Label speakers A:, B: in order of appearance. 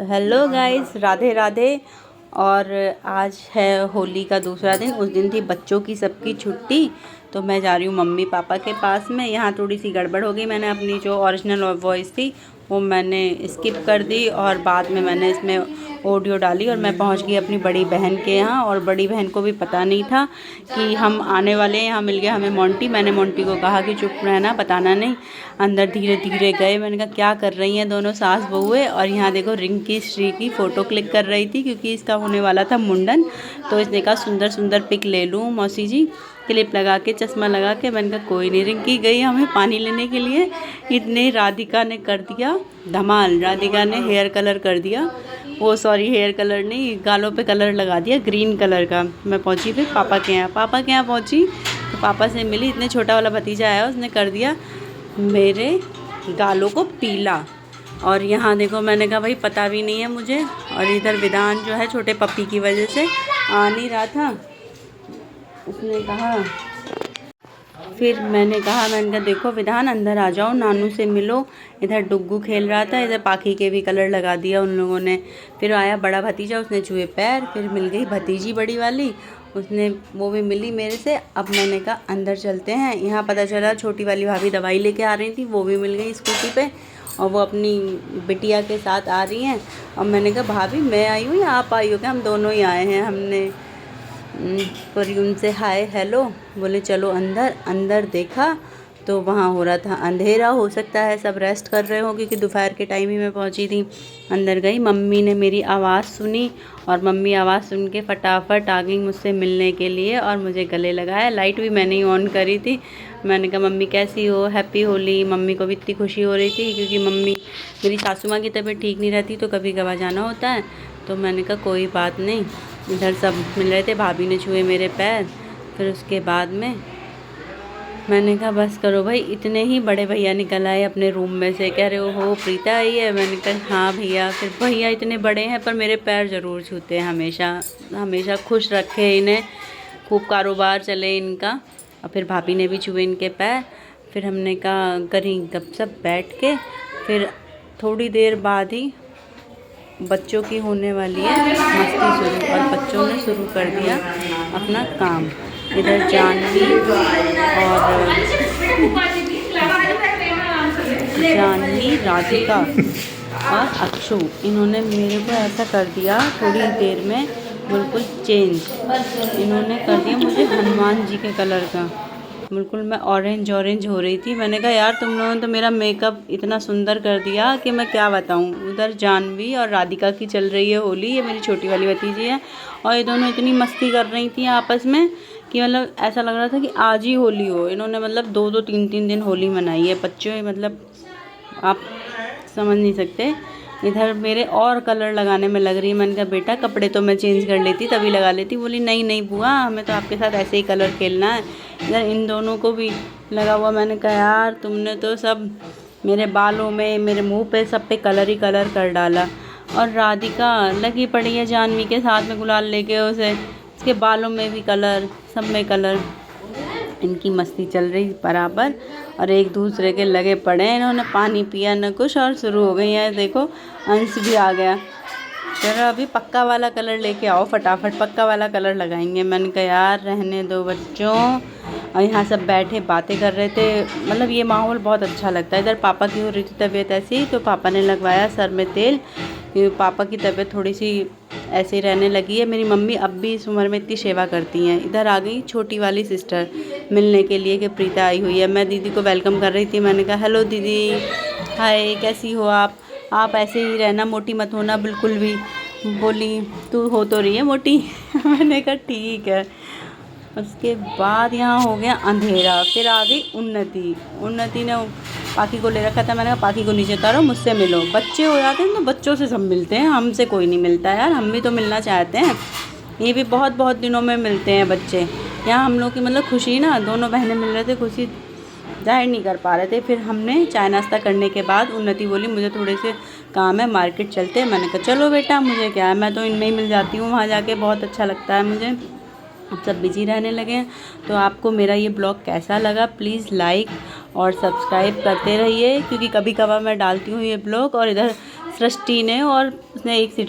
A: Hello guys, Radhe Radhe. और आज है होली का दूसरा दिन। उस दिन थी बच्चों की सबकी छुट्टी, तो मैं जा रही हूँ मम्मी पापा के पास में। यहाँ थोड़ी सी गड़बड़ हो गई, मैंने अपनी जो ओरिजिनल वॉइस थी वो मैंने स्किप कर दी और बाद में मैंने इसमें ऑडियो डाली और मैं पहुँच गई अपनी बड़ी बहन के यहाँ। और बड़ी बहन को भी पता नहीं था कि हम आने वाले हैं। यहाँ मिल गया हमें मोंटी। मैंने मोंटी को कहा कि चुप रहना, बताना नहीं। अंदर धीरे धीरे गए। मैंने कहा क्या कर रही हैं दोनों सास बहुएं। और यहाँ देखो रिंकी श्री की फ़ोटो क्लिक कर रही थी क्योंकि इसका होने वाला था मुंडन। तो इसने कहा सुंदर सुंदर पिक ले लूँ मौसी जी, क्लिप लगा के चश्मा लगा के। मैंने कहा कोई नहीं। रिंकी गई हमें पानी लेने के लिए, इतने राधिका ने कर दिया धमाल। राधिका ने हेयर कलर कर दिया, वो सॉरी हेयर कलर नहीं, गालों पे कलर लगा दिया ग्रीन कलर का। मैं पहुंची फिर पापा के यहाँ। पापा के यहाँ पहुंची तो पापा से मिली। इतने छोटा वाला भतीजा आया, उसने कर दिया मेरे गालों को पीला। और यहाँ देखो, मैंने कहा भाई पता भी नहीं है मुझे। और इधर विधान जो है छोटे पप्पी की वजह से आ नहीं रहा था। उसने कहा, फिर मैंने कहा देखो विधान अंदर आ जाओ, नानू से मिलो। इधर डुग्गू खेल रहा था, इधर पाखी के भी कलर लगा दिया उन लोगों ने। फिर आया बड़ा भतीजा, उसने छुए पैर। फिर मिल गई भतीजी बड़ी वाली, उसने वो भी मिली मेरे से। अब मैंने कहा अंदर चलते हैं। यहाँ पता चला छोटी वाली भाभी दवाई लेके आ रही थी, वो भी मिल गई स्कूटी पे और वो अपनी बिटिया के साथ आ रही हैं। और मैंने कहा भाभी मैं आई हूँ या आप आई हो क्या? हम दोनों ही आए हैं। हमने पर उनसे हाय हेलो, बोले चलो अंदर। अंदर देखा तो वहाँ हो रहा था अंधेरा। हो सकता है सब रेस्ट कर रहे हो क्योंकि दोपहर के टाइम ही मैं पहुँची थी। अंदर गई, मम्मी ने मेरी आवाज़ सुनी और मम्मी आवाज़ सुन के फटाफट आ गई मुझसे मिलने के लिए और मुझे गले लगाया। लाइट भी मैंने ही ऑन करी थी। मैंने कहा मम्मी कैसी हो, हैप्पी होली। मम्मी को भी इतनी खुशी हो रही थी क्योंकि मम्मी मेरी सासू माँ की तबीयत ठीक नहीं रहती तो कभी कभार जाना होता है। तो मैंने कहा कोई बात नहीं। इधर सब मिल रहे थे, भाभी ने छुए मेरे पैर। फिर उसके बाद में मैंने कहा बस करो भाई। इतने ही बड़े भैया निकल आए अपने रूम में से, कह रहे हो प्रीता आई है? मैंने कहा हाँ भैया। फिर भैया इतने बड़े हैं पर मेरे पैर ज़रूर छूते हैं हमेशा। हमेशा खुश रखे इन्हें, खूब कारोबार चले इनका। और फिर भाभी ने भी छुए इनके पैर। फिर हमने कहा करी गपशप बैठ के। फिर थोड़ी देर बाद ही बच्चों की होने वाली है मस्ती शुरू और बच्चों ने शुरू कर दिया अपना काम। इधर जानवी राधिका और अक्षु, इन्होंने मेरे को ऐसा कर दिया थोड़ी देर में बिल्कुल चेंज। इन्होंने कर दिया मुझे हनुमान जी के कलर का, बिल्कुल मैं ऑरेंज हो रही थी। मैंने कहा यार तुम लोगों ने तो मेरा मेकअप इतना सुंदर कर दिया कि मैं क्या बताऊं। उधर जानवी और राधिका की चल रही है होली, ये मेरी छोटी वाली भतीजी है। और ये दोनों इतनी मस्ती कर रही थी आपस में कि मतलब ऐसा लग रहा था कि आज ही होली हो। इन्होंने मतलब 2-2 3-3 दिन होली मनाई है बच्चों, मतलब आप समझ नहीं सकते। इधर मेरे और कलर लगाने में लग रही है। मैंने कहा बेटा कपड़े तो मैं चेंज कर लेती तभी लगा लेती। बोली नहीं नहीं बुआ, हमें तो आपके साथ ऐसे ही कलर खेलना है। इधर इन दोनों को भी लगा हुआ। मैंने कहा यार तुमने तो सब मेरे बालों में, मेरे मुंह पे, सब पे कलर ही कलर कर डाला। और राधिका लगी पड़ी है जानवी के साथ में गुलाल लेके, उसे उसके बालों में भी कलर, सब में कलर। इनकी मस्ती चल रही बराबर और एक दूसरे के लगे पड़े हैं। इन्होंने पानी पिया न कुछ और शुरू हो गई है। देखो अंश भी आ गया, चलो अभी पक्का वाला कलर लेके आओ, फटाफट पक्का वाला कलर लगाएंगे। मैंने कहा यार रहने दो बच्चों। और यहाँ सब बैठे बातें कर रहे थे, मतलब ये माहौल बहुत अच्छा लगता है। इधर पापा की हो रही थी तबीयत ऐसी, तो पापा ने लगवाया सर में तेल। पापा की तबीयत थोड़ी सी ऐसे ही रहने लगी है। मेरी मम्मी अब भी इस उम्र में इतनी सेवा करती हैं। इधर आ गई छोटी वाली सिस्टर मिलने के लिए कि प्रीता आई हुई है। मैं दीदी को वेलकम कर रही थी। मैंने कहा हेलो दीदी, हाय कैसी हो आप ऐसे ही रहना, मोटी मत होना बिल्कुल भी। बोली तू हो तो रही है मोटी। मैंने कहा ठीक है। उसके बाद यहाँ हो गया अंधेरा। फिर आ गई उन्नति ने पाखी को ले रखा था। मैंने कहा पाखी को नीचे उतारो, मुझसे मिलो। बच्चे हो जाते हैं तो बच्चों से सब मिलते हैं, हमसे कोई नहीं मिलता यार। हम भी तो मिलना चाहते हैं। ये भी बहुत बहुत दिनों में मिलते हैं बच्चे। यहाँ हम लोग की मतलब खुशी ना, दोनों बहनें मिल रहे थे, खुशी जाहिर नहीं कर पा रहे थे। फिर हमने चाय नाश्ता करने के बाद उन्नति बोली मुझे थोड़े से काम है, मार्केट चलते हैं। मैंने कहा चलो बेटा, मुझे क्या है, मैं तो इनमें ही मिल जाती हूँ, वहाँ जाके बहुत अच्छा लगता है मुझे। अब सब बिजी रहने लगे हैं। तो आपको मेरा ये ब्लॉग कैसा लगा प्लीज़ लाइक और सब्सक्राइब करते रहिए क्योंकि कभी कभार मैं डालती हूँ ये ब्लॉग। और इधर सृष्टि ने, और उसने एक सी